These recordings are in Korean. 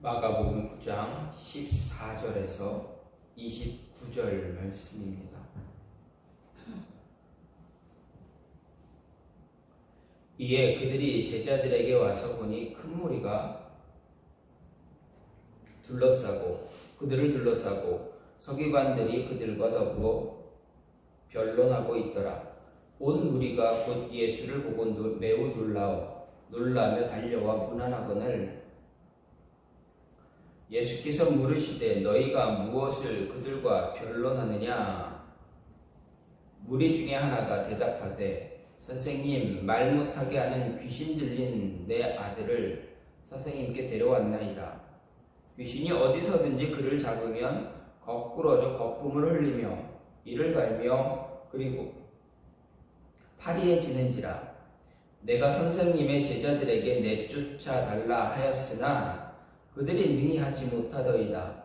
마가복음 9장 14절에서 29절 말씀입니다. 이에 그들이 제자들에게 와서 보니 큰 무리가 그들을 둘러싸고 서기관들이 그들과 더불어 변론하고 있더라. 온 무리가 곧 예수를 보고 매우 놀라며 달려와 문안하거늘 예수께서 물으시되 너희가 무엇을 그들과 변론하느냐? 무리 중에 하나가 대답하되 선생님, 말 못하게 하는 귀신 들린 내 아들을 선생님께 데려왔나이다. 귀신이 어디서든지 그를 잡으면 거꾸러져 거품을 흘리며 이를 갈며 그리고 파리해지는지라. 내가 선생님의 제자들에게 내쫓아 달라 하였으나 그들이 능히 하지 못하더이다.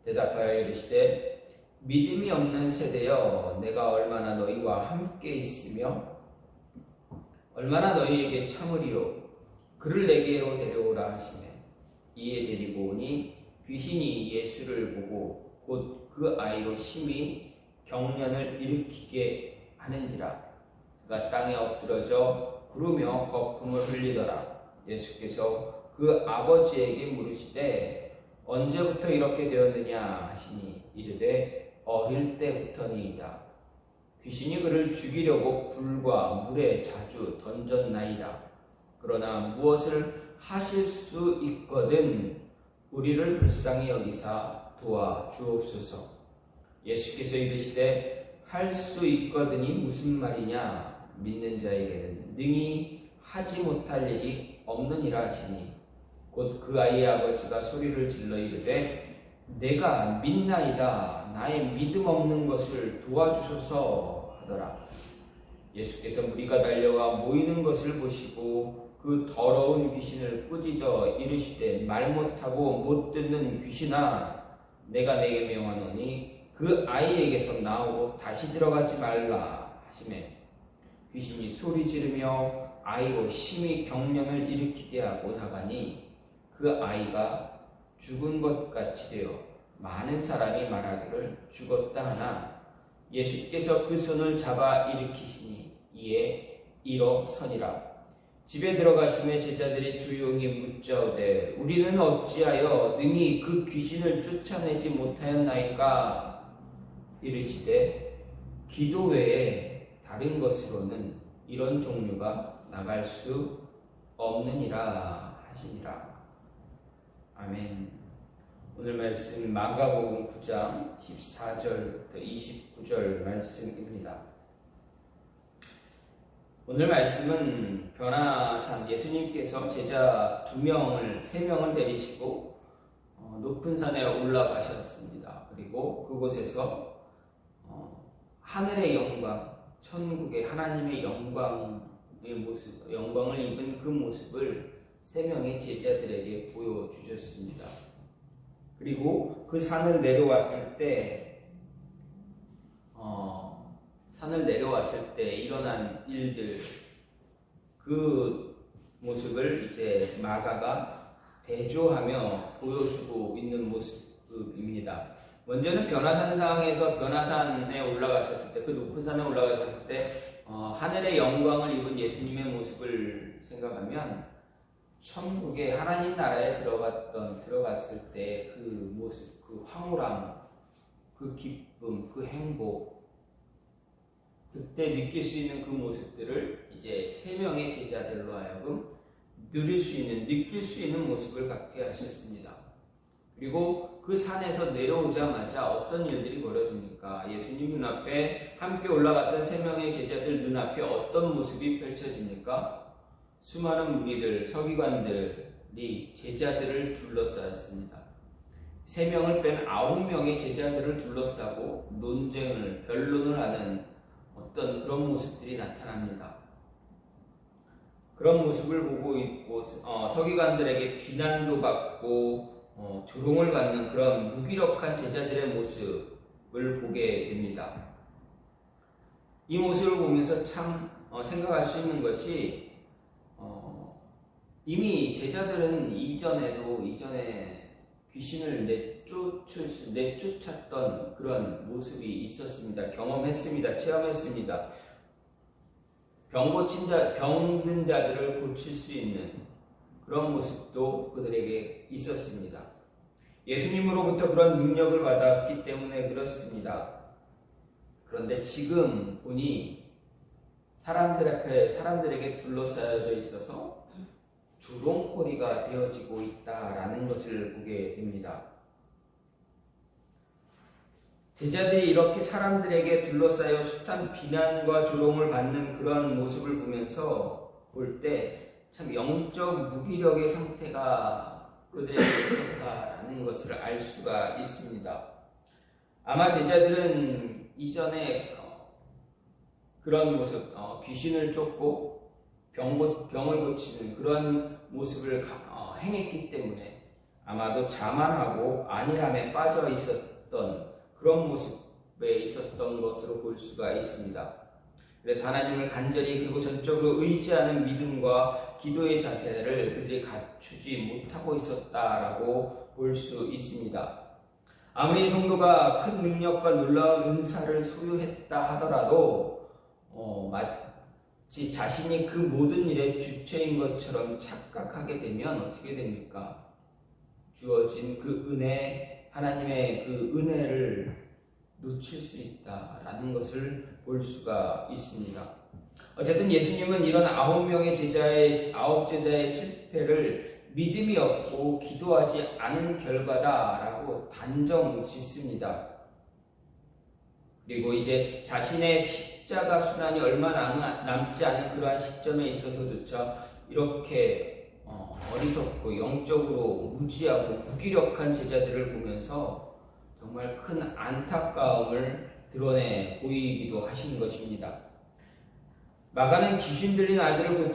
대답하여 이르시되 믿음이 없는 세대여, 내가 얼마나 너희와 함께 있으며 얼마나 너희에게 참으리요. 그를 내게로 데려오라 하시매 이에 데리고 오니 귀신이 예수를 보고 곧 그 아이로 심히 경련을 일으키게 하는지라. 그가 땅에 엎드러져 구르며 거품을 흘리더라. 예수께서 그 아버지에게 물으시되 언제부터 이렇게 되었느냐 하시니 이르되 어릴 때부터니이다. 귀신이 그를 죽이려고 불과 물에 자주 던졌나이다. 그러나 무엇을 하실 수 있거든 우리를 불쌍히 여기사 도와주옵소서. 예수께서 이르시되 할 수 있거든이 무슨 말이냐? 믿는 자에게는 능히 하지 못할 일이 없느니라 하시니 곧 그 아이의 아버지가 소리를 질러 이르되 내가 믿나이다. 나의 믿음 없는 것을 도와주소서 하더라. 예수께서 무리가 달려와 모이는 것을 보시고 그 더러운 귀신을 꾸짖어 이르시되 말 못하고 못 듣는 귀신아, 내가 내게 명하노니 그 아이에게서 나오고 다시 들어가지 말라 하시매 귀신이 소리 지르며 아이로 심히 경련을 일으키게 하고 나가니 그 아이가 죽은 것 같이 되어 많은 사람이 말하기를 죽었다 하나 예수께서 그 손을 잡아 일으키시니 이에 일어서니라. 집에 들어가심에 제자들이 조용히 묻자오되 우리는 어찌하여 능히 그 귀신을 쫓아내지 못하였나이까? 이르시되 기도 외에 다른 것으로는 이런 종류가 나갈 수 없느니라 하시니라. 아멘. 오늘 말씀 마가복음 9장 14절부터 29절 말씀입니다. 오늘 말씀은 변화산 예수님께서 제자 3명을 데리시고 높은 산에 올라가셨습니다. 그리고 그곳에서 하늘의 영광, 천국의 하나님의 영광을 입은 그 모습을 3명의 제자들에게 보여주셨습니다. 그리고 그 산을 내려왔을 때 일어난 일들, 그 모습을 이제 마가가 대조하며 보여주고 있는 모습입니다. 먼저는 변화산상에서 변화산에 올라가셨을 때, 그 높은 산에 올라가셨을 때 하늘의 영광을 입은 예수님의 모습을 생각하면 천국의 하나님 나라에 들어갔을 때 그 모습, 그 황홀함, 그 기쁨, 그 행복, 그때 느낄 수 있는 그 모습들을 이제 3명의 제자들로 하여금 느낄 수 있는 모습을 갖게 하셨습니다. 그리고 그 산에서 내려오자마자 어떤 일들이 벌어집니까? 예수님 눈앞에 함께 올라갔던 3명의 제자들 눈앞에 어떤 모습이 펼쳐집니까? 수많은 무리들, 서기관들이 제자들을 둘러싸였습니다. 3명을 뺀 9명의 제자들을 둘러싸고 변론을 하는 어떤 그런 모습들이 나타납니다. 그런 모습을 보고 있고 서기관들에게 비난도 받고 조롱을 받는 그런 무기력한 제자들의 모습을 보게 됩니다. 이 모습을 보면서 참 생각할 수 있는 것이 이미 제자들은 이전에 귀신을 내쫓았던 그런 모습이 있었습니다. 경험했습니다. 체험했습니다. 병든 자들을 고칠 수 있는 그런 모습도 그들에게 있었습니다. 예수님으로부터 그런 능력을 받았기 때문에 그렇습니다. 그런데 지금 보니 사람들에게 둘러싸여져 있어서 조롱거리가 되어지고 있다라는 것을 보게 됩니다. 제자들이 이렇게 사람들에게 둘러싸여 숱한 비난과 조롱을 받는 그런 모습을 보면서 볼 때 참 영적 무기력의 상태가 그들에게 있었다라는 것을 알 수가 있습니다. 아마 제자들은 이전에 그런 모습, 귀신을 쫓고 병을 고치는 그런 모습을 행했기 때문에 아마도 자만하고 안일함에 빠져 있었던 그런 모습에 있었던 것으로 볼 수가 있습니다. 그래서 하나님을 간절히 그리고 전적으로 의지하는 믿음과 기도의 자세를 그들이 갖추지 못하고 있었다라고 볼 수 있습니다. 아무리 성도가 큰 능력과 놀라운 은사를 소유했다 하더라도 마치 자신이 그 모든 일의 주체인 것처럼 착각하게 되면 어떻게 됩니까? 주어진 그 은혜, 하나님의 그 은혜를 놓칠 수 있다라는 것을 볼 수가 있습니다. 어쨌든 예수님은 이런 9 제자의 실패를 믿음이 없고 기도하지 않은 결과다라고 단정 짓습니다. 그리고 이제 자신의 십자가 순환이 얼마 남지 않은 그러한 시점에 있어서조차 이렇게 어리석고 영적으로 무지하고 무기력한 제자들을 보면서 정말 큰 안타까움을 드러내 보이기도 하신 것입니다. 마가는 귀신 들린 아들을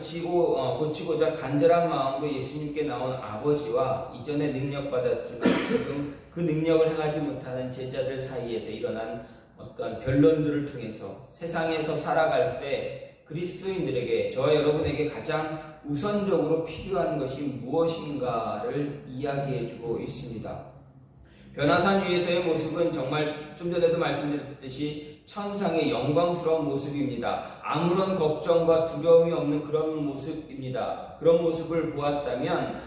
고치고자 간절한 마음으로 예수님께 나온 아버지와 이전에 능력받았지만 지금 그 능력을 행하지 못하는 제자들 사이에서 일어난 어떤 변론들을 통해서 세상에서 살아갈 때 그리스도인들에게, 저와 여러분에게 가장 우선적으로 필요한 것이 무엇인가를 이야기해주고 있습니다. 변화산 위에서의 모습은 정말 좀 전에도 말씀드렸듯이 천상의 영광스러운 모습입니다. 아무런 걱정과 두려움이 없는 그런 모습입니다. 그런 모습을 보았다면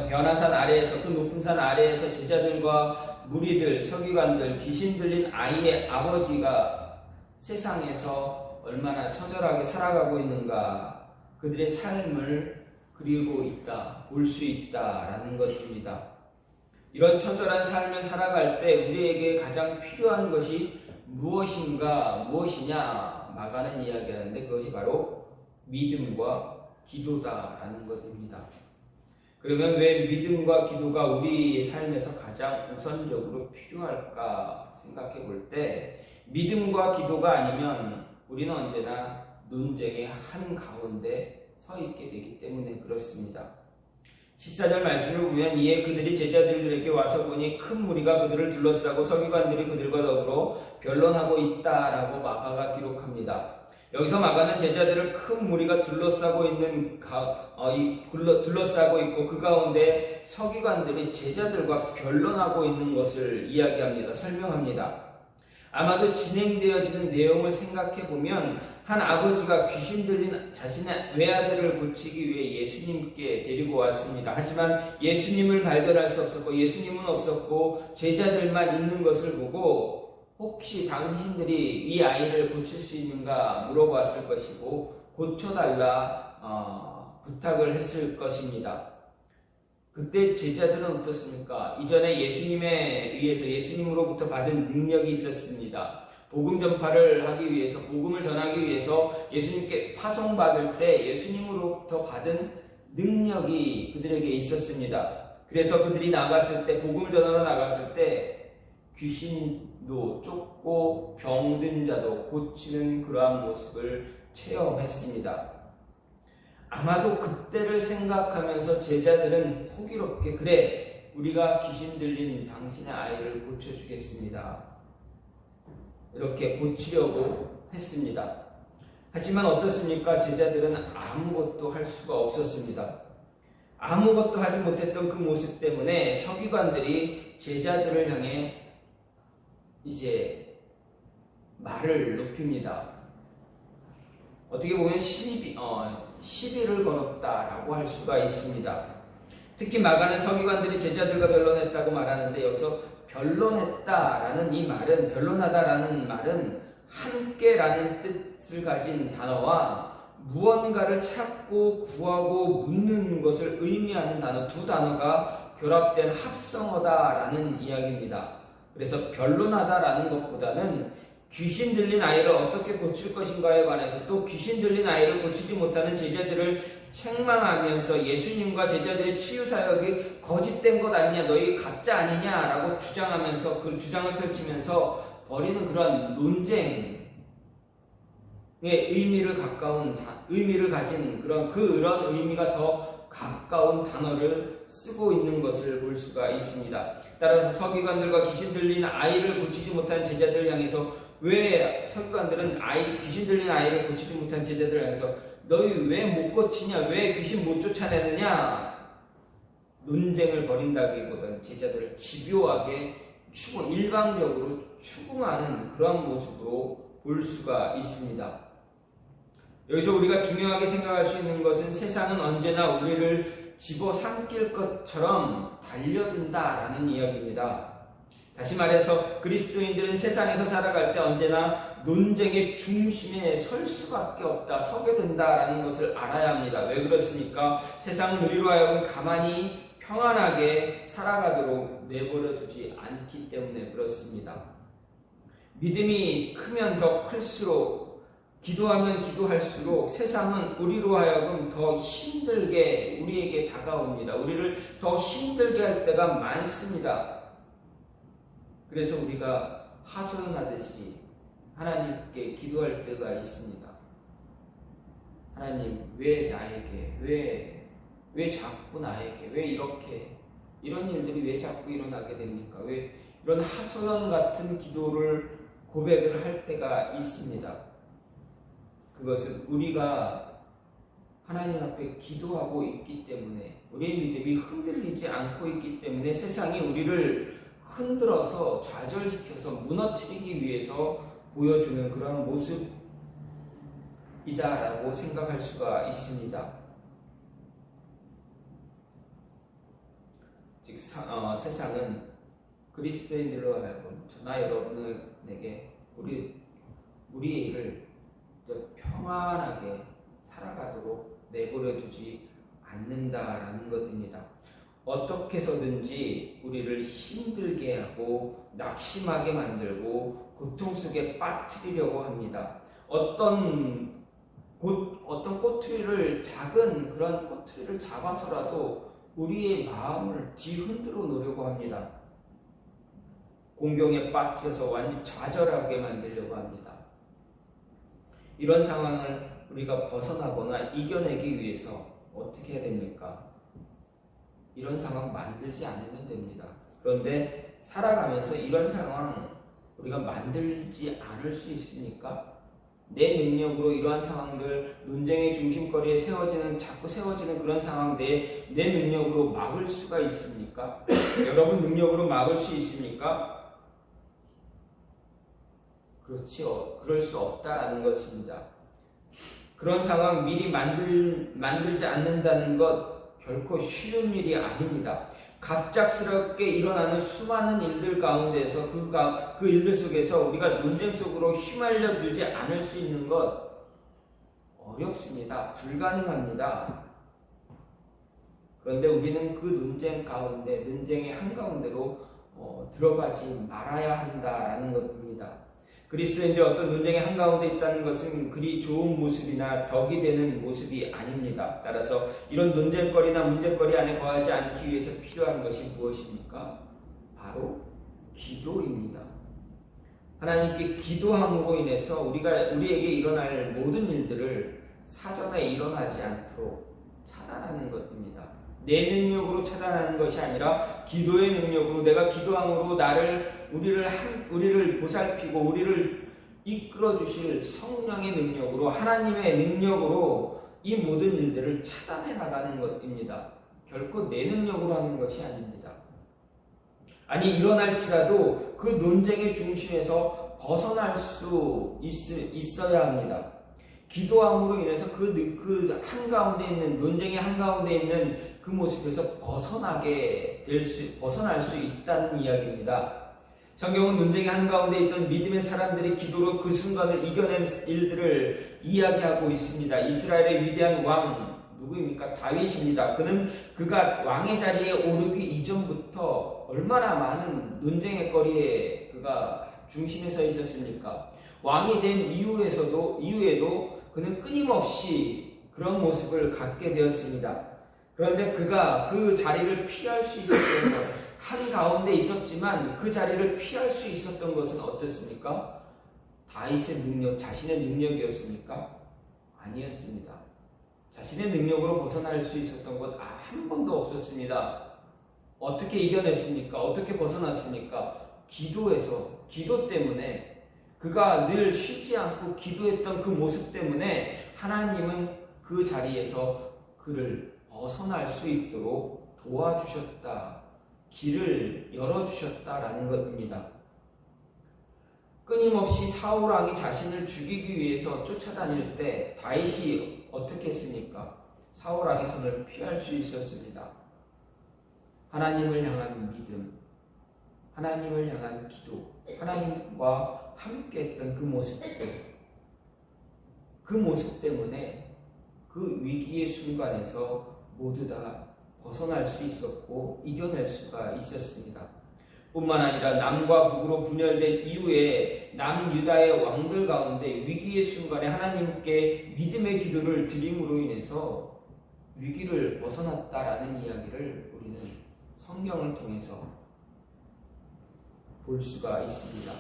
변화산 아래에서, 그 높은 산 아래에서 제자들과 무리들, 서기관들, 귀신 들린 아이의 아버지가 세상에서 얼마나 처절하게 살아가고 있는가, 그들의 삶을 그리고 있다, 볼 수 있다라는 것입니다. 이런 처절한 삶을 살아갈 때 우리에게 가장 필요한 것이 무엇이냐 마가는 이야기하는데 그것이 바로 믿음과 기도다라는 것입니다. 그러면 왜 믿음과 기도가 우리 삶에서 가장 우선적으로 필요할까 생각해 볼 때, 믿음과 기도가 아니면 우리는 언제나 논쟁의 한가운데 서 있게 되기 때문에 그렇습니다. 14절 말씀을 보면 이에 그들이 제자들에게 와서 보니 큰 무리가 그들을 둘러싸고 서기관들이 그들과 더불어 변론하고 있다라고 마가가 기록합니다. 여기서 마가는 제자들을 큰 무리가 둘러싸고 있고 그 가운데 서기관들이 제자들과 변론하고 있는 것을 이야기합니다. 설명합니다. 아마도 진행되어지는 내용을 생각해 보면 한 아버지가 귀신 들린 자신의 외아들을 고치기 위해 예수님께 데리고 왔습니다. 하지만 예수님을 발견할 수 없었고 예수님은 없었고 제자들만 있는 것을 보고 혹시 당신들이 이 아이를 고칠 수 있는가 물어봤을 것이고 고쳐달라 부탁을 했을 것입니다. 그때 제자들은 어떻습니까? 이전에 예수님에 의해서 예수님으로부터 받은 능력이 있었습니다. 복음 전파를 하기 위해서, 복음을 전하기 위해서 예수님께 파송받을 때 예수님으로부터 받은 능력이 그들에게 있었습니다. 그래서 그들이 나갔을 때, 복음을 전하러 나갔을 때 귀신도 쫓고 병든 자도 고치는 그러한 모습을 체험했습니다. 아마도 그때를 생각하면서 제자들은 호기롭게, 그래, 우리가 귀신 들린 당신의 아이를 고쳐주겠습니다, 이렇게 고치려고 했습니다. 하지만 어떻습니까? 제자들은 아무것도 할 수가 없었습니다. 아무것도 하지 못했던 그 모습 때문에 서기관들이 제자들을 향해 이제 말을 높입니다. 어떻게 보면 시비를 걸었다라고 할 수가 있습니다. 특히 마가는 서기관들이 제자들과 변론했다고 말하는데 여기서 변론했다라는 이 말은, 변론하다라는 말은 함께라는 뜻을 가진 단어와 무언가를 찾고 구하고 묻는 것을 의미하는 단어, 두 단어가 결합된 합성어다라는 이야기입니다. 그래서 변론하다라는 것보다는 귀신 들린 아이를 어떻게 고칠 것인가에 관해서, 또 귀신 들린 아이를 고치지 못하는 제자들을 책망하면서 예수님과 제자들의 치유 사역이 거짓된 것 아니냐, 너희 가짜 아니냐라고 주장하면서 그 주장을 펼치면서 벌이는 그런 논쟁의 의미를 가진 그런 의미가 더 가까운 단어를 쓰고 있는 것을 볼 수가 있습니다. 따라서 서기관들과 귀신 들린 아이를 고치지 못한 제자들을 향해서, 왜 서기관들은 귀신 들린 아이를 고치지 못한 제자들을 향해서 너희 왜 못 고치냐, 왜 귀신 못 쫓아내느냐 논쟁을 벌인다기보다는 제자들을 집요하게 일방적으로 추궁하는 그런 모습으로 볼 수가 있습니다. 여기서 우리가 중요하게 생각할 수 있는 것은 세상은 언제나 우리를 집어삼킬 것처럼 달려든다라는 이야기입니다. 다시 말해서 그리스도인들은 세상에서 살아갈 때 언제나 논쟁의 중심에 설 수밖에 없다, 서게 된다라는 것을 알아야 합니다. 왜 그렇습니까? 세상은 우리로 하여금 가만히 평안하게 살아가도록 내버려 두지 않기 때문에 그렇습니다. 믿음이 크면 더 클수록, 기도하면 기도할수록 세상은 우리로 하여금 더 힘들게 우리에게 다가옵니다. 우리를 더 힘들게 할 때가 많습니다. 그래서 우리가 하소연하듯이 하나님께 기도할 때가 있습니다. 하나님, 왜 나에게, 왜 자꾸 나에게, 왜 이런 일들이 왜 자꾸 일어나게 됩니까? 왜 이런 하소연 같은 기도를, 고백을 할 때가 있습니다. 그것은 우리가 하나님 앞에 기도하고 있기 때문에, 우리의 믿음이 흔들리지 않고 있기 때문에 세상이 우리를 흔들어서 좌절시켜서 무너뜨리기 위해서 보여주는 그런 모습이다라고 생각할 수가 있습니다. 즉 세상은 그리스도인들로 하여금 저나 여러분에게 우리의 일을 평안하게 살아가도록 내버려 두지 않는다라는 것입니다. 어떻게 해서든지 우리를 힘들게 하고 낙심하게 만들고 고통 속에 빠뜨리려고 합니다. 어떤 꼬투리를, 작은 그런 꼬투리를 잡아서라도 우리의 마음을 뒤흔들어 놓으려고 합니다. 공경에 빠뜨려서 완전히 좌절하게 만들려고 합니다. 이런 상황을 우리가 벗어나거나 이겨내기 위해서 어떻게 해야 됩니까? 이런 상황 만들지 않으면 됩니다. 그런데 살아가면서 이런 상황 우리가 만들지 않을 수 있습니까? 내 능력으로 이러한 상황들, 논쟁의 중심거리에 자꾸 세워지는 그런 상황 내 능력으로 막을 수가 있습니까? 여러분 능력으로 막을 수 있습니까? 그럴 수 없다라는 것입니다. 그런 상황 미리 만들지 않는다는 것 결코 쉬운 일이 아닙니다. 갑작스럽게 일어나는 수많은 일들 가운데서 그 일들 속에서 우리가 논쟁 속으로 휘말려 들지 않을 수 있는 것 어렵습니다. 불가능합니다. 그런데 우리는 그 논쟁의 한가운데로 들어가지 말아야 한다라는 것입니다. 그리스도인들이 어떤 논쟁의 한가운데 있다는 것은 그리 좋은 모습이나 덕이 되는 모습이 아닙니다. 따라서 이런 논쟁거리나 문제거리 안에 거하지 않기 위해서 필요한 것이 무엇입니까? 바로 기도입니다. 하나님께 기도함으로 인해서 우리에게 일어날 모든 일들을 사전에 일어나지 않도록 차단하는 것입니다. 내 능력으로 차단하는 것이 아니라 기도의 능력으로, 내가 기도함으로 우리를 보살피고 우리를 이끌어 주실 성령의 능력으로, 하나님의 능력으로 이 모든 일들을 차단해 나가는 것입니다. 결코 내 능력으로 하는 것이 아닙니다. 아니 일어날지라도 그 논쟁의 중심에서 벗어날 수 있어야 합니다. 기도함으로 인해서 그 한가운데 있는 논쟁의 한가운데 있는 그 모습에서 벗어날 수 있다는 이야기입니다. 성경은 논쟁의 한가운데 있던 믿음의 사람들이 기도로 그 순간을 이겨낸 일들을 이야기하고 있습니다. 이스라엘의 위대한 왕 누구입니까? 다윗입니다. 그가 왕의 자리에 오르기 이전부터 얼마나 많은 논쟁의 거리에 그가 중심에 서 있었습니까? 왕이 된 이후에도 그는 끊임없이 그런 모습을 갖게 되었습니다. 그런데 그가 그 자리를 피할 수 있었던 것, 한가운데 있었지만 그 자리를 피할 수 있었던 것은 어떻습니까? 다윗의 능력, 자신의 능력이었습니까? 아니었습니다. 자신의 능력으로 벗어날 수 있었던 것 한 번도 없었습니다. 어떻게 이겨냈습니까? 어떻게 벗어났습니까? 기도 때문에, 그가 늘 쉬지 않고 기도했던 그 모습 때문에 하나님은 그 자리에서 그를 벗어날 수 있도록 도와주셨다. 길을 열어주셨다라는 것입니다. 끊임없이 사울 왕이 자신을 죽이기 위해서 쫓아다닐 때 다윗이 어떻게 했습니까? 사울 왕의 손을 피할 수 있었습니다. 하나님을 향한 믿음, 하나님을 향한 기도, 하나님과 함께 했던 그 모습 때문에 그 위기의 순간에서 모두 다 벗어날 수 있었고 이겨낼 수가 있었습니다. 뿐만 아니라 남과 북으로 분열된 이후에 남유다의 왕들 가운데 위기의 순간에 하나님께 믿음의 기도를 드림으로 인해서 위기를 벗어났다라는 이야기를 우리는 성경을 통해서 볼 수가 있습니다.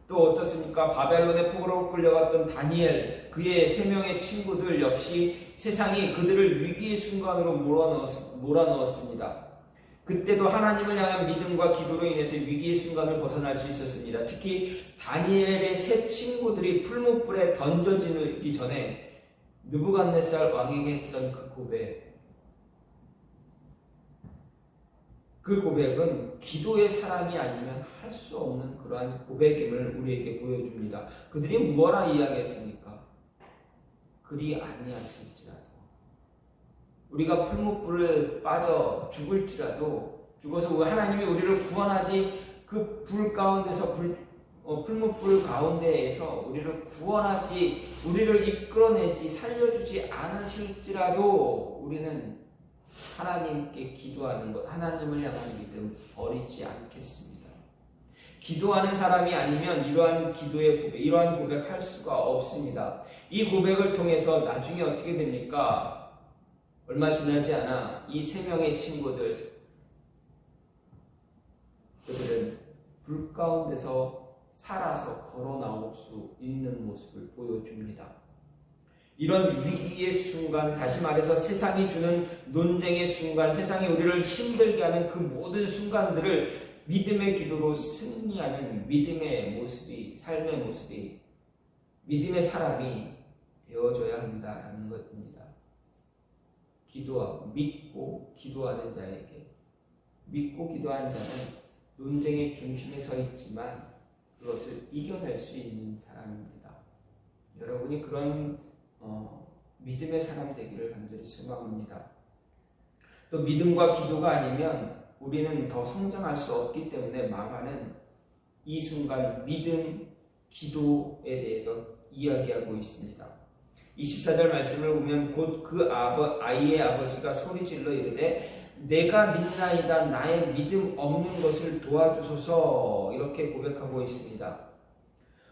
또 어떻습니까? 바벨론의 포로로 끌려갔던 다니엘, 그의 3명의 친구들 역시 세상이 그들을 위기의 순간으로 몰아넣었습니다. 그때도 하나님을 향한 믿음과 기도로 인해서 위기의 순간을 벗어날 수 있었습니다. 특히 다니엘의 3 친구들이 풀무불에 던져지기 전에 느부갓네살 왕에게 했던 그 고백은 기도의 사람이 아니면 할 수 없는 그러한 고백임을 우리에게 보여줍니다. 그들이 무엇라 이야기했습니까? 그리 아니었을지라도, 우리가 풀무불에 빠져 죽어서 하나님이 우리를 구원하지, 그 불 가운데서 풀무불 가운데에서 우리를 구원하지, 우리를 이끌어내지, 살려주지 않으실지라도 우리는 하나님께 기도하는 것, 하나님을 향한 믿음 버리지 않겠습니다. 기도하는 사람이 아니면 이러한 고백할 수가 없습니다. 이 고백을 통해서 나중에 어떻게 됩니까? 얼마 지나지 않아 이 3명의 친구들, 그들은 불 가운데서 살아서 걸어 나올 수 있는 모습을 보여줍니다. 이런 위기의 순간, 다시 말해서 세상이 주는 논쟁의 순간, 세상이 우리를 힘들게 하는 그 모든 순간들을 믿음의 기도로 승리하는 믿음의 모습이, 삶의 모습이 믿음의 사람이 되어줘야 한다는 것입니다. 믿고 기도하는 자에게, 믿고 기도하는 자는 논쟁의 중심에 서 있지만 그것을 이겨낼 수 있는 사람입니다. 여러분이 그런 믿음의 사람 되기를 간절히 소망합니다. 또 믿음과 기도가 아니면 우리는 더 성장할 수 없기 때문에 마가는 이 순간 믿음, 기도에 대해서 이야기하고 있습니다. 24절 말씀을 보면 곧 그 아이의 아버지가 소리질러 이르되 내가 믿나이다, 나의 믿음 없는 것을 도와주소서, 이렇게 고백하고 있습니다.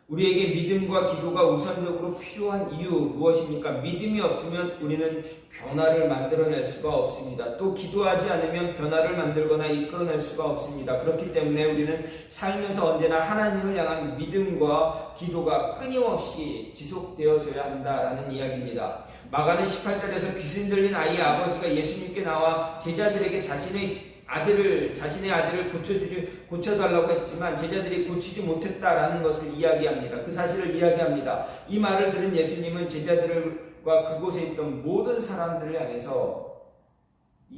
우리에게 믿음과 기도가 우선적으로 필요한 이유 무엇입니까? 믿음이 없으면 우리는 변화를 만들어낼 수가 없습니다. 또 기도하지 않으면 변화를 만들거나 이끌어낼 수가 없습니다. 그렇기 때문에 우리는 살면서 언제나 하나님을 향한 믿음과 기도가 끊임없이 지속되어져야 한다라는 이야기입니다. 마가는 18절에서 귀신 들린 아이의 아버지가 예수님께 나와 제자들에게 자신의 아들을 고쳐달라고 했지만 제자들이 고치지 못했다라는 것을 이야기합니다. 그 사실을 이야기합니다. 이 말을 들은 예수님은 제자들과 그곳에 있던 모든 사람들을 향해서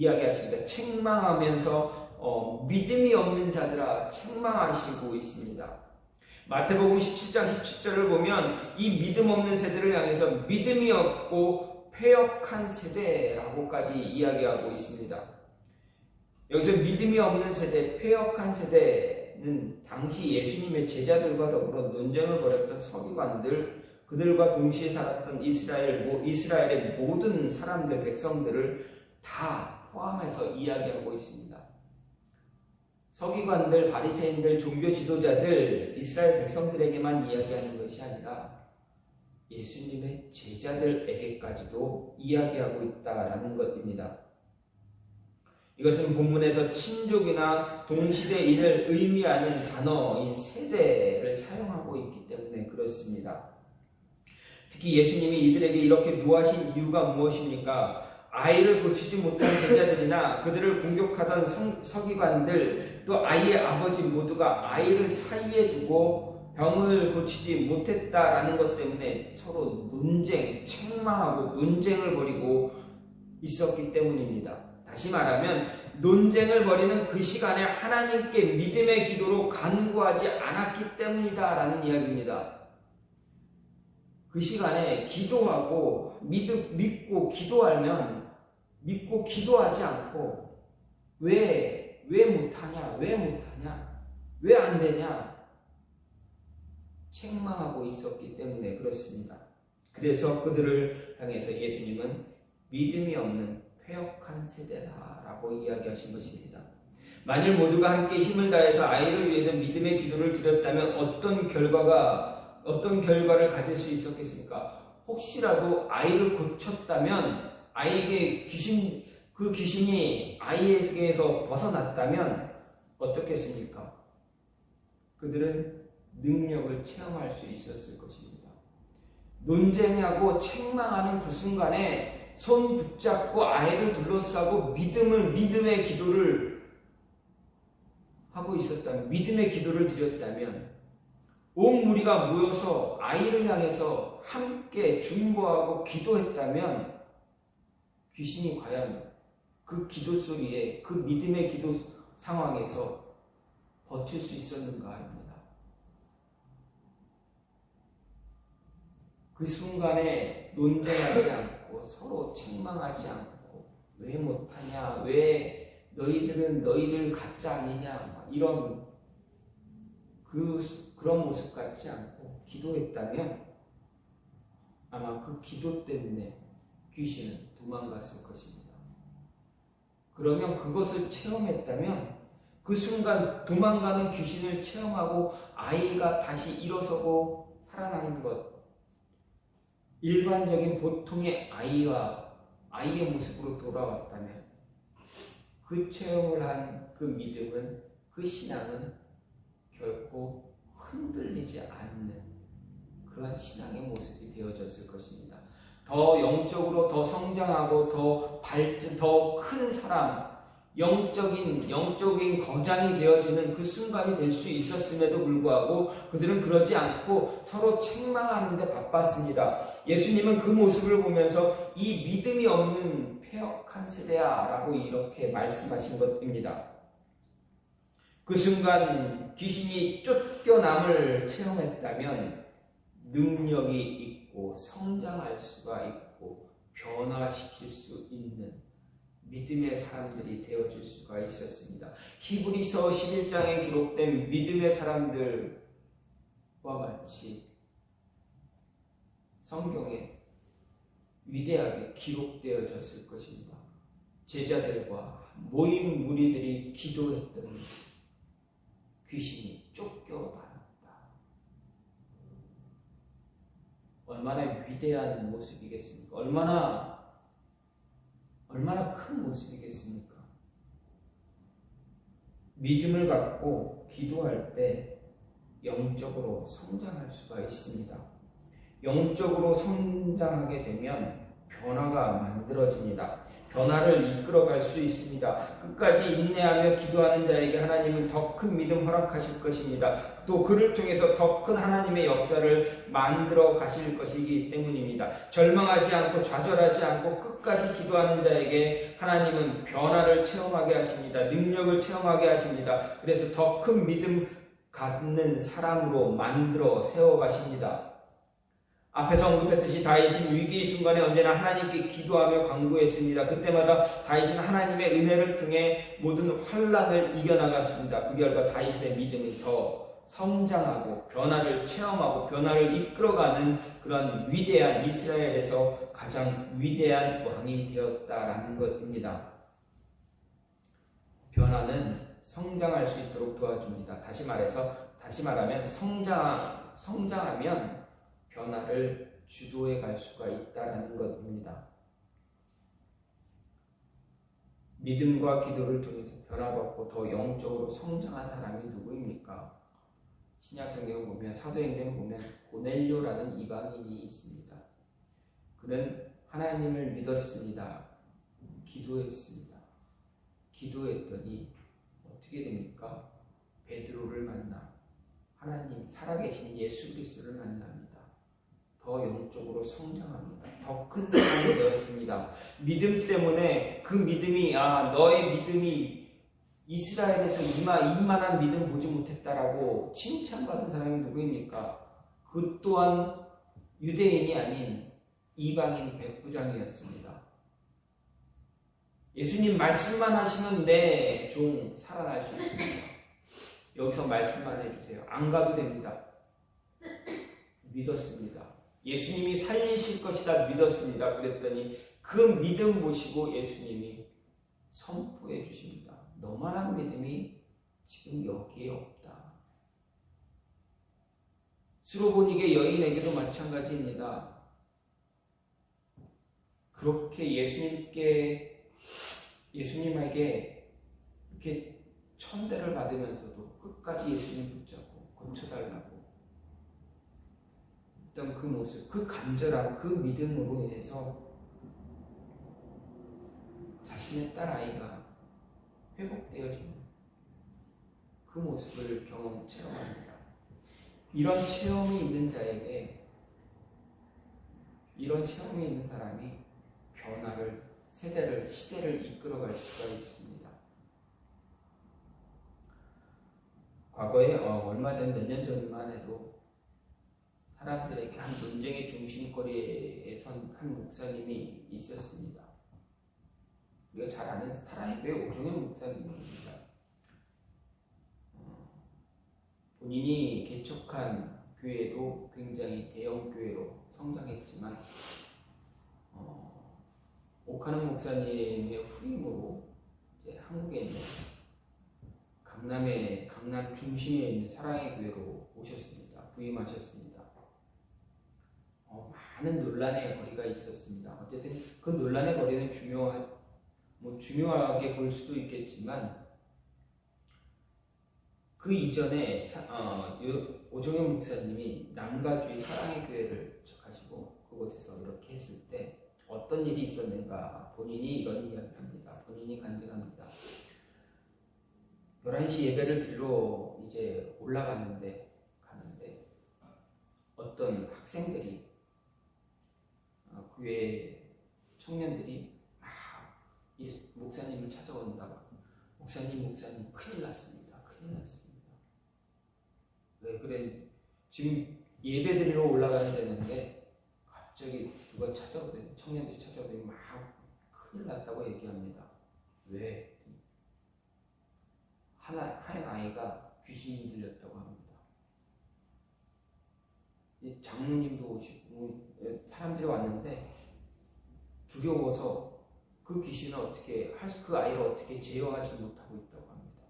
이야기하십니다. 책망하면서 믿음이 없는 자들아 책망하시고 있습니다. 마태복음 17장 17절을 보면 이 믿음 없는 세대를 향해서 믿음이 없고 패역한 세대라고까지 이야기하고 있습니다. 여기서 믿음이 없는 세대, 패역한 세대는 당시 예수님의 제자들과 더불어 논쟁을 벌였던 서기관들, 그들과 동시에 살았던 이스라엘의 모든 사람들, 백성들을 다 포함해서 이야기하고 있습니다. 서기관들, 바리새인들, 종교 지도자들, 이스라엘 백성들에게만 이야기하는 것이 아니라 예수님의 제자들에게까지도 이야기하고 있다라는 것입니다. 이것은 본문에서 친족이나 동시대인을 의미하는 단어인 세대를 사용하고 있기 때문에 그렇습니다. 특히 예수님이 이들에게 이렇게 노하신 이유가 무엇입니까? 아이를 고치지 못한 제자들이나 그들을 공격하던 서기관들, 또 아이의 아버지 모두가 아이를 사이에 두고 병을 고치지 못했다라는 것 때문에 서로 논쟁, 책망하고 논쟁을 벌이고 있었기 때문입니다. 다시 말하면 논쟁을 벌이는 그 시간에 하나님께 믿음의 기도로 간구하지 않았기 때문이다라는 이야기입니다. 그 시간에 기도하고 믿고 기도하면 믿고 기도하지 않고 왜 못하냐? 왜 안 되냐? 책망하고 있었기 때문에 그렇습니다. 그래서 그들을 향해서 예수님은 믿음이 없는 패역한 세대다라고 이야기하신 것입니다. 만일 모두가 함께 힘을 다해서 아이를 위해서 믿음의 기도를 드렸다면 어떤 결과를 가질 수 있었겠습니까? 혹시라도 아이를 고쳤다면 아이에게 그 귀신이 아이에게서 벗어났다면 어떻겠습니까? 그들은 능력을 체험할 수 있었을 것입니다. 논쟁하고 책망하는 그 순간에 손 붙잡고 아이를 둘러싸고 믿음의 기도를 하고 있었다면, 믿음의 기도를 드렸다면, 온 무리가 모여서 아이를 향해서 함께 중보하고 기도했다면 귀신이 과연 그 기도 소리에, 그 믿음의 기도 상황에서 버틸 수 있었는가 합니다. 그 순간에 논쟁하지 않고 서로 책망하지 않고 왜 못하냐, 왜 너희들은 너희들 가짜 아니냐, 이런 그런 모습 같지 않고 기도했다면 아마 그 기도 때문에 귀신은 도망갔을 것입니다. 그러면 그것을 체험했다면 그 순간 도망가는 귀신을 체험하고 아이가 다시 일어서고 살아나는 것, 일반적인 보통의 아이의 모습으로 돌아왔다면 그 체험을 한 그 믿음은, 그 신앙은 결코 흔들리지 않는 그런 신앙의 모습이 되어졌을 것입니다. 더 영적으로 더 성장하고 더 큰 사람, 영적인 거장이 되어지는 그 순간이 될 수 있었음에도 불구하고 그들은 그러지 않고 서로 책망하는 데 바빴습니다. 예수님은 그 모습을 보면서 이 믿음이 없는 패역한 세대야 라고 이렇게 말씀하신 것입니다. 그 순간 귀신이 쫓겨남을 체험했다면 능력이 있고 성장할 수가 있고 변화시킬 수 있는 믿음의 사람들이 되어줄 수가 있었습니다. 히브리서 11장에 기록된 믿음의 사람들과 같이 성경에 위대하게 기록되어졌을 것입니다. 제자들과 모인 무리들이 기도했더니 귀신이 쫓겨나갔다. 얼마나 위대한 모습이겠습니까? 얼마나 큰 모습이겠습니까? 믿음을 갖고 기도할 때 영적으로 성장할 수가 있습니다. 영적으로 성장하게 되면 변화가 만들어집니다. 변화를 이끌어갈 수 있습니다. 끝까지 인내하며 기도하는 자에게 하나님은 더 큰 믿음 허락하실 것입니다. 또 그를 통해서 더 큰 하나님의 역사를 만들어 가실 것이기 때문입니다. 절망하지 않고 좌절하지 않고 끝까지 기도하는 자에게 하나님은 변화를 체험하게 하십니다. 능력을 체험하게 하십니다. 그래서 더 큰 믿음 갖는 사람으로 만들어 세워가십니다. 앞에서 언급했듯이 다윗은 위기의 순간에 언제나 하나님께 기도하며 간구했습니다. 그때마다 다윗은 하나님의 은혜를 통해 모든 환난을 이겨나갔습니다. 그 결과 다윗의 믿음이 더 성장하고 변화를 체험하고 변화를 이끌어가는 그런 위대한 이스라엘에서 가장 위대한 왕이 되었다라는 것입니다. 변화는 성장할 수 있도록 도와줍니다. 다시 말하면 성장하면 변화를 주도해 갈 수가 있다는 것입니다. 믿음과 기도를 통해서 변화받고 더 영적으로 성장한 사람이 누구입니까? 신약성경을 보면 사도행전을 보면 고넬료라는 이방인이 있습니다. 그는 하나님을 믿었습니다. 기도했습니다. 기도했더니 어떻게 됩니까? 베드로를 만나 하나님 살아계신 예수 그리스도를 만납니다. 더 영적으로 성장합니다. 더 큰 사람이 되었습니다. 믿음 때문에 그 믿음이 너의 믿음이 이스라엘에서 이만한 믿음 보지 못했다라고 칭찬받은 사람이 누구입니까? 그 또한 유대인이 아닌 이방인 백부장이었습니다. 예수님 말씀만 하시면 내 종 살아날 수 있습니다. 여기서 말씀만 해주세요. 안 가도 됩니다. 믿었습니다. 예수님이 살리실 것이다 믿었습니다. 그랬더니 그 믿음 보시고 예수님이 선포해 주십니다. 너만한 믿음이 지금 여기에 없다. 수로보니게 여인에게도 마찬가지입니다. 그렇게 예수님에게 이렇게 천대를 받으면서도 끝까지 예수님 붙잡고 고쳐달라고 했던 그 모습, 그 간절함, 그 믿음으로 인해서 자신의 딸아이가 회복되어지는 그 모습을 체험합니다. 이런 체험이 있는 자에게, 이런 체험이 있는 사람이 변화를, 시대를 이끌어갈 수가 있습니다. 과거에 얼마 전 몇 년 전만 해도 사람들에게 한 논쟁의 중심거리에 선 한 목사님이 있었습니다. 우리가 잘 아는 사랑의 교회 오종현 목사님입니다. 본인이 개척한 교회도 굉장히 대형 교회로 성장했지만 오카는 목사님의 후임으로 이제 한국에 있는 강남 중심에 있는 사랑의 교회로 오셨습니다. 부임하셨습니다. 많은 논란의 거리가 있었습니다. 어쨌든 그 논란의 거리는 중요하게 볼 수도 있겠지만 그 이전에 오종현 목사님이 남가주의 사랑의 교회를 가지고 그곳에서 이렇게 했을 때 어떤 일이 있었는가 본인이 이런 이야기를 합니다. 본인이 간증합니다. 11시 예배를 드리러 이제 가는데 어떤 학생들이 교회 청년들이 목사님을 찾아온다고 목사님 큰일 났습니다. 왜 그래? 지금 예배 드리러 올라가야 되는데 갑자기 누가 찾아오더니 청년들이 찾아오더니 막 큰일 났다고 얘기합니다. 왜? 한 아이가 귀신이 들렸다고 합니다. 장로님도 오시고 사람들이 왔는데 두려워서 그 귀신을 그 아이를 어떻게 제어하지 못하고 있다고 합니다.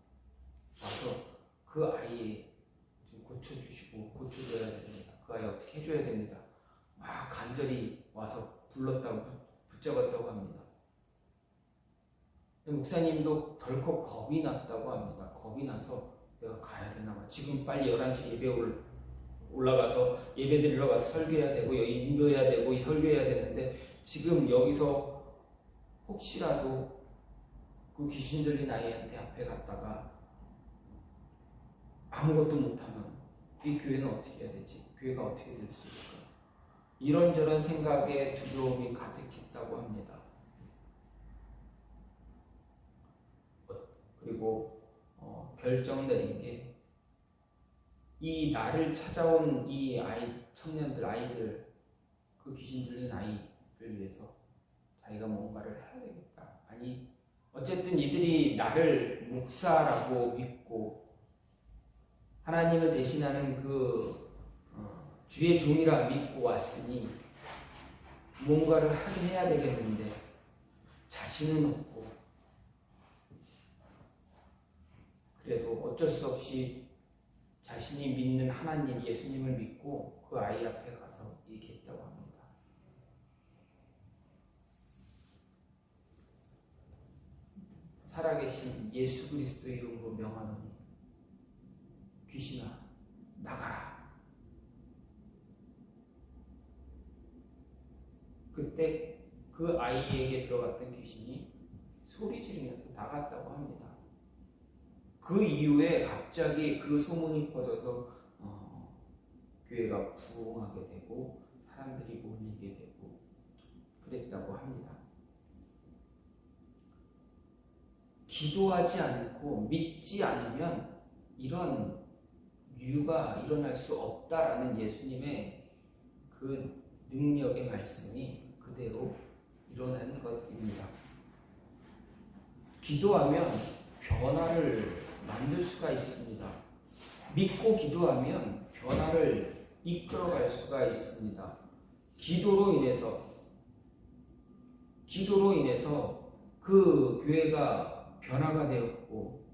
와서 그 아이 좀 고쳐줘야 됩니다. 그 아이 어떻게 해줘야 됩니다. 막 간절히 와서 붙잡았다고 합니다. 목사님도 덜컥 겁이 났다고 합니다. 겁이 나서 내가 가야 되나 봐. 지금 빨리 11시 예배 올라가서 예배 드리러 가서 설교해야 되고 인도해야 되고 설교해야 되는데 지금 여기서 혹시라도 그 귀신 들린 아이한테 앞에 갔다가 아무것도 못하면 이 교회는 어떻게 해야 되지? 교회가 어떻게 될 수 있을까? 이런저런 생각에 두려움이 가득했다고 합니다. 그리고 결정 내린 게 이 나를 찾아온 이 청년들, 아이들, 그 귀신 들린 아이를 위해서 자기가 뭔가를 해야 되겠다. 아니, 어쨌든 이들이 나를 목사라고 믿고 하나님을 대신하는 그 주의 종이라 믿고 왔으니 뭔가를 하긴 해야 되겠는데 자신은 없고, 그래도 어쩔 수 없이 자신이 믿는 하나님, 예수님을 믿고 그 아이 앞에 가서 얘기했다고 합니다. 살아계신 예수 그리스도의 이름으로 명하노니 귀신아 나가라. 그때 그 아이에게 들어갔던 귀신이 소리 지르면서 나갔다고 합니다. 그 이후에 갑자기 그 소문이 퍼져서 교회가 부흥하게 되고 사람들이 몰리게 되고 그랬다고 합니다. 기도하지 않고 믿지 않으면 이런 유가 일어날 수 없다라는 예수님의 그 능력의 말씀이 그대로 일어나는 것입니다. 기도하면 변화를 만들 수가 있습니다. 믿고 기도하면 변화를 이끌어갈 수가 있습니다. 기도로 인해서 그 교회가 변화가 되었고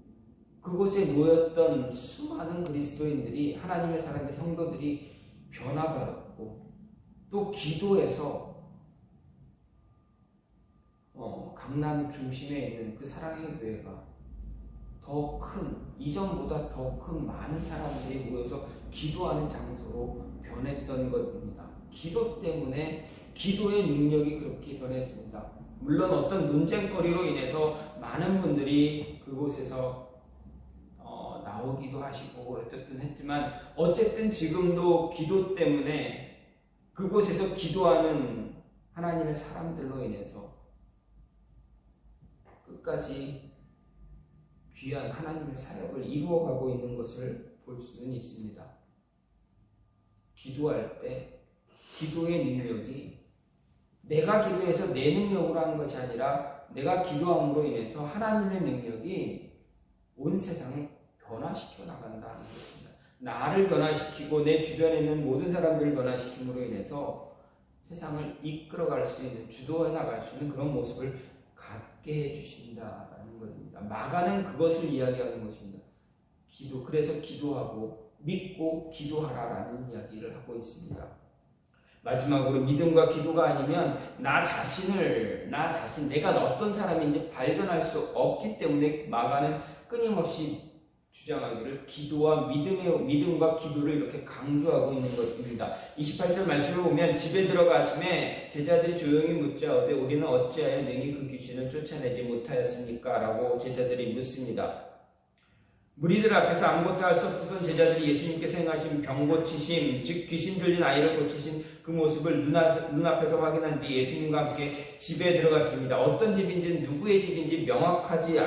그곳에 모였던 수많은 그리스도인들이, 하나님의 사랑의 성도들이 변화받았고, 또 기도에서 강남 중심에 있는 그 사랑의 교회가 더 큰, 이전보다 더 큰 많은 사람들이 모여서 기도하는 장소로 변했던 것입니다. 기도 때문에 기도의 능력이 그렇게 변했습니다. 물론 어떤 논쟁거리로 인해서 많은 분들이 그곳에서 나오기도 하시고 어쨌든 했지만, 어쨌든 지금도 기도 때문에 그곳에서 기도하는 하나님의 사람들로 인해서 끝까지 귀한 하나님의 사역을 이루어가고 있는 것을 볼 수는 있습니다. 기도할 때 기도의 능력이 내가 기도해서 내 능력으로 하는 것이 아니라 내가 기도함으로 인해서 하나님의 능력이 온 세상을 변화시켜 나간다는 것입니다. 나를 변화시키고 내 주변에 있는 모든 사람들을 변화시킴으로 인해서 세상을 이끌어갈 수 있는, 주도해 나갈 수 있는 그런 모습을 갖게 해주신다라는 것입니다. 마가는 그것을 이야기하는 것입니다. 그래서 기도하고 믿고 기도하라라는 이야기를 하고 있습니다. 마지막으로 믿음과 기도가 아니면 나 자신, 내가 어떤 사람인지 발견할 수 없기 때문에 마가는 끊임없이 주장하기를 기도와 믿음과 기도를 이렇게 강조하고 있는 것입니다. 28절 말씀을 보면 집에 들어가심에 제자들이 조용히 묻자오되 우리는 어찌하여 능히 그 귀신을 쫓아내지 못하였습니까? 라고 제자들이 묻습니다. 무리들 앞에서 아무것도 할 수 없어서 제자들이 예수님께서 행하신 병 고치심, 즉 귀신 들린 아이를 고치신 그 모습을 눈앞에서 확인한 뒤 예수님과 함께 집에 들어갔습니다. 어떤 집인지 누구의 집인지 명확하지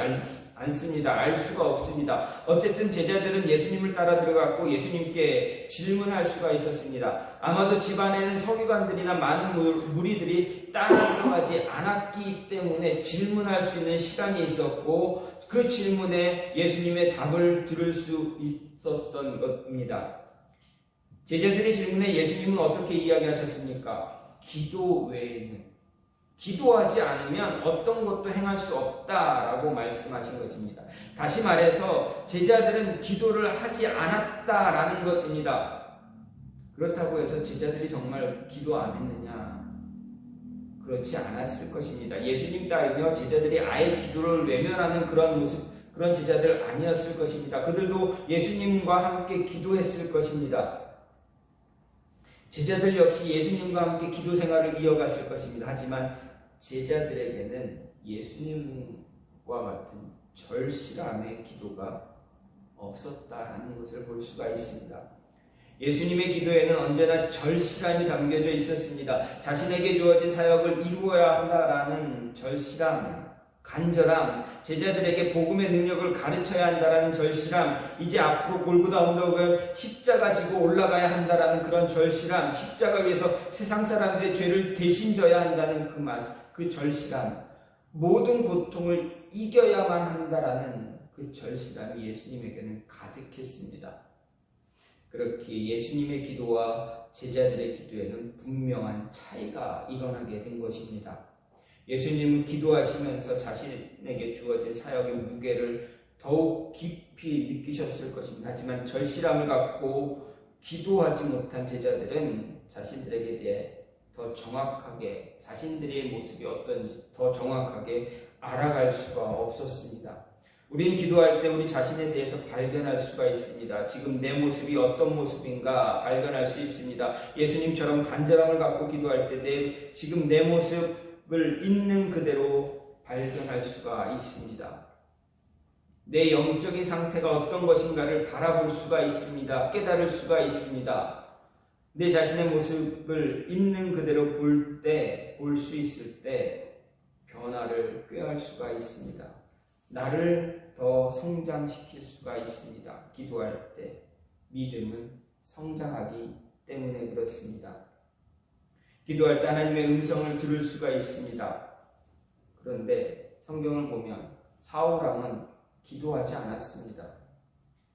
않습니다. 알 수가 없습니다. 어쨌든 제자들은 예수님을 따라 들어갔고 예수님께 질문할 수가 있었습니다. 아마도 집안에는 서기관들이나 많은 무리들이 따라 들어가지 않았기 때문에 질문할 수 있는 시간이 있었고 그 질문에 예수님의 답을 들을 수 있었던 것입니다. 제자들의 질문에 예수님은 어떻게 이야기하셨습니까? 기도 외에는, 기도하지 않으면 어떤 것도 행할 수 없다라고 말씀하신 것입니다. 다시 말해서 제자들은 기도를 하지 않았다라는 것입니다. 그렇다고 해서 제자들이 정말 기도 안 했느냐? 그렇지 않았을 것입니다. 예수님 따르며 제자들이 아예 기도를 외면하는 그런 모습, 그런 제자들 아니었을 것입니다. 그들도 예수님과 함께 기도했을 것입니다. 제자들 역시 예수님과 함께 기도 생활을 이어갔을 것입니다. 하지만 제자들에게는 예수님과 같은 절실함의 기도가 없었다라는 것을 볼 수가 있습니다. 예수님의 기도에는 언제나 절실함이 담겨져 있었습니다. 자신에게 주어진 사역을 이루어야 한다라는 절실함, 간절함, 제자들에게 복음의 능력을 가르쳐야 한다라는 절실함, 이제 앞으로 골고다 언덕을 십자가 지고 올라가야 한다라는 그런 절실함, 십자가 위에서 세상 사람들의 죄를 대신 져야 한다는 그 절실함, 모든 고통을 이겨야만 한다라는 그 절실함이 예수님에게는 가득했습니다. 그렇게 예수님의 기도와 제자들의 기도에는 분명한 차이가 일어나게 된 것입니다. 예수님은 기도하시면서 자신에게 주어진 사역의 무게를 더욱 깊이 느끼셨을 것입니다. 하지만 절실함을 갖고 기도하지 못한 제자들은 자신들에게 대해 더 정확하게, 자신들의 모습이 어떤지 더 정확하게 알아갈 수가 없었습니다. 우리는 기도할 때 우리 자신에 대해서 발견할 수가 있습니다. 지금 내 모습이 어떤 모습인가 발견할 수 있습니다. 예수님처럼 간절함을 갖고 기도할 때 지금 내 모습을 있는 그대로 발견할 수가 있습니다. 내 영적인 상태가 어떤 것인가를 바라볼 수가 있습니다. 깨달을 수가 있습니다. 내 자신의 모습을 있는 그대로 볼 수 있을 때 변화를 꾀할 수가 있습니다. 나를 더 성장시킬 수가 있습니다. 기도할 때 믿음은 성장하기 때문에 그렇습니다. 기도할 때 하나님의 음성을 들을 수가 있습니다. 그런데 성경을 보면 사울왕은 기도하지 않았습니다.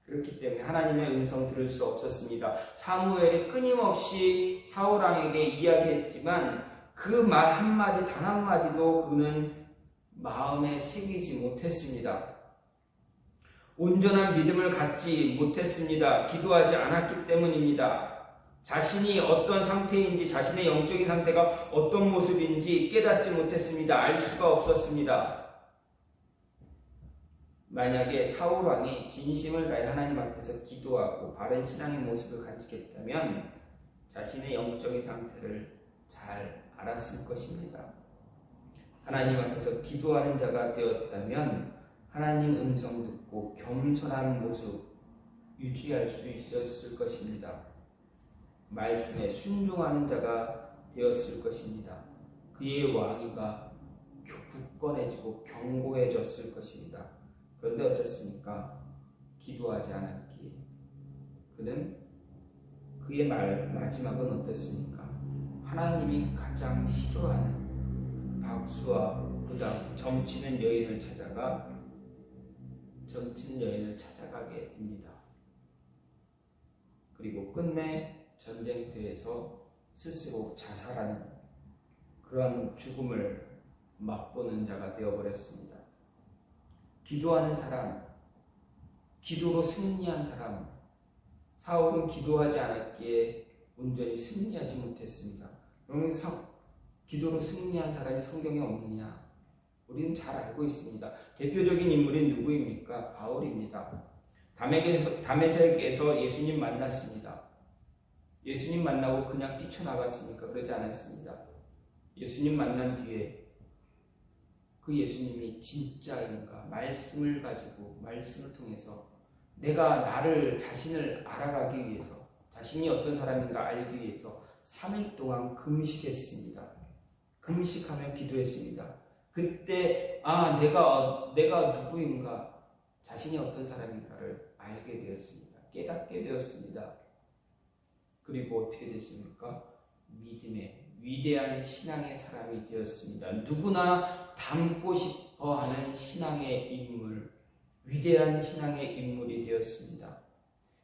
그렇기 때문에 하나님의 음성 들을 수 없었습니다. 사무엘이 끊임없이 사울왕에게 이야기했지만 그 말 한마디 단 한마디도 그는 마음에 새기지 못했습니다. 온전한 믿음을 갖지 못했습니다. 기도하지 않았기 때문입니다. 자신이 어떤 상태인지, 자신의 영적인 상태가 어떤 모습인지 깨닫지 못했습니다. 알 수가 없었습니다. 만약에 사울왕이 진심을 다해 하나님 앞에서 기도하고 바른 신앙의 모습을 간직했다면 자신의 영적인 상태를 잘 알았을 것입니다. 하나님 앞에서 기도하는 자가 되었다면 하나님 음성 듣고 겸손한 모습 유지할 수 있었을 것입니다. 말씀에 순종하는 자가 되었을 것입니다. 그의 왕위가 굳건해지고 견고해졌을 것입니다. 그런데 어떻습니까? 기도하지 않았기에 그는 그의 마지막은 어떻습니까? 하나님이 가장 싫어하는 박수와 부담, 점치는 여인을 찾아가게 됩니다. 그리고 끝내 전쟁터에서 스스로 자살하는 그런 죽음을 맛보는 자가 되어버렸습니다. 기도하는 사람, 기도로 승리한 사람, 사울은 기도하지 않았기에 온전히 승리하지 못했습니다. 그러면 기도로 승리한 사람이 성경에 없느냐? 우리는 잘 알고 있습니다. 대표적인 인물이 누구입니까? 바울입니다. 다메섹에서 예수님 만났습니다. 예수님 만나고 그냥 뛰쳐나갔습니까? 그러지 않았습니다. 예수님 만난 뒤에 그 예수님이 진짜인가? 말씀을 가지고, 말씀을 통해서 내가 자신을 알아가기 위해서, 자신이 어떤 사람인가 알기 위해서 3일 동안 금식했습니다. 금식하며 기도했습니다. 그때 내가 누구인가, 자신이 어떤 사람인가를 알게 되었습니다. 깨닫게 되었습니다. 그리고 어떻게 됐습니까? 믿음의 위대한 신앙의 사람이 되었습니다. 누구나 닮고 싶어 하는 신앙의 인물, 위대한 신앙의 인물이 되었습니다.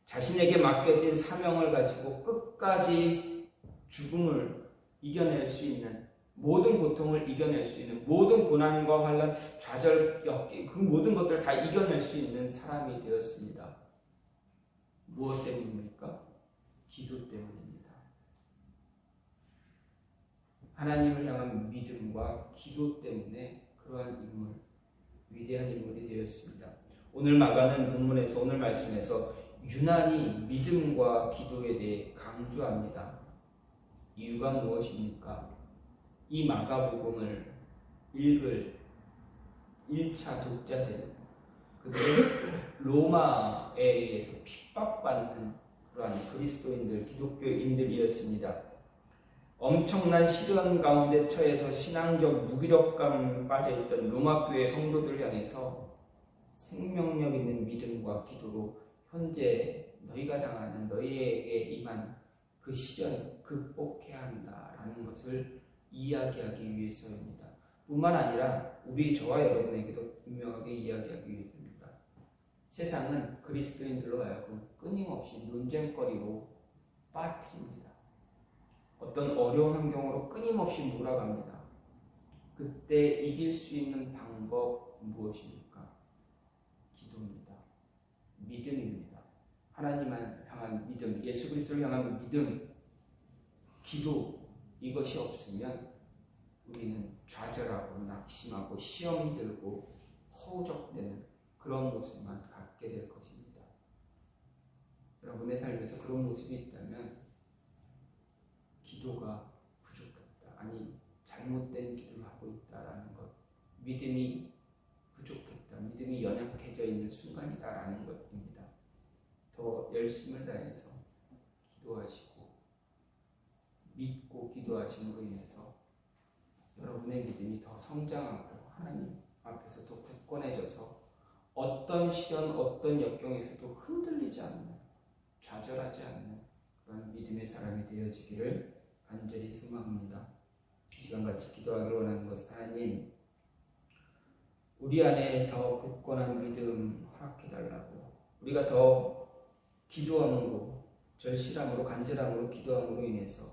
자신에게 맡겨진 사명을 가지고 끝까지 죽음을 이겨낼 수 있는, 모든 고통을 이겨낼 수 있는, 모든 고난과 환난, 좌절, 그 모든 것들을 다 이겨낼 수 있는 사람이 되었습니다. 무엇 때문입니까? 기도 때문입니다. 하나님을 향한 믿음과 기도 때문에 그러한 인물, 위대한 인물이 되었습니다. 오늘 마가는 본문에서, 오늘 말씀에서 유난히 믿음과 기도에 대해 강조합니다. 이유가 무엇입니까? 이 마가복음을 읽을 1차 독자들, 그들은 로마에 의해서 핍박받는 그러한 그리스도인들, 기독교인들이었습니다. 엄청난 시련 가운데 처해서 신앙적 무기력감 빠져있던 로마교회 성도들을 향해서 생명력 있는 믿음과 기도로 현재 너희가 당하는 너희에게 임한 그 시련 극복해야 한다라는 것을 이야기하기 위해서입니다. 뿐만 아니라 저와 여러분에게도 분명하게 이야기하기 위해서입니다. 세상은 그리스도인들로 하여금 끊임없이 논쟁거리로 빠뜨립니다. 어떤 어려운 환경으로 끊임없이 몰아갑니다. 그때 이길 수 있는 방법 무엇입니까? 기도입니다. 믿음입니다. 하나님을 향한 믿음, 예수 그리스도를 향한 믿음, 기도, 이것이 없으면 우리는 좌절하고 낙심하고 시험이 들고 허우적대는 그런 모습만 갖게 될 것입니다. 여러분의 삶에서 그런 모습이 있다면 기도가 부족했다, 아니 잘못된 기도를 하고 있다라는 것, 믿음이 부족했다, 믿음이 연약해져 있는 순간이다라는 것입니다. 더 열심을 다해서 기도하시고 믿고 기도하심으로 인해서 여러분의 믿음이 더 성장하고 하나님 앞에서 더 굳건해져서 어떤 시련, 어떤 역경에서도 흔들리지 않는, 좌절하지 않는 그런 믿음의 사람이 되어지기를 간절히 소망합니다. 이 시간 같이 기도하기를 원하는 것은 하나님, 우리 안에 더 굳건한 믿음 허락해달라고, 우리가 더 기도함으로, 절실함으로, 간절함으로 기도함으로 인해서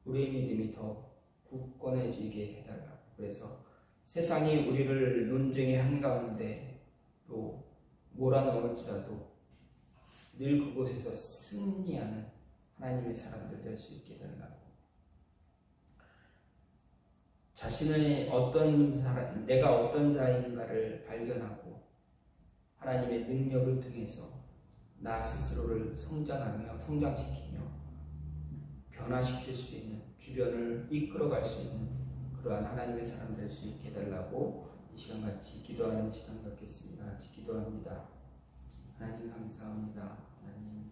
우리의 믿음이 더 굳건해지게 해달라고. 그래서 세상이 우리를 논쟁의 한가운데로 몰아넣을지라도 늘 그곳에서 승리하는 하나님의 사람들 될 수 있게 해달라고. 자신의 내가 어떤 자인가를 발견하고 하나님의 능력을 통해서 나 스스로를 성장시키며 변화시킬 수 있는, 주변을 이끌어갈 수 있는 그러한 하나님의 사람 될 수 있게 해달라고 이 시간 같이 기도하는 시간 갖겠습니다. 같이 기도합니다. 하나님 감사합니다. 하나님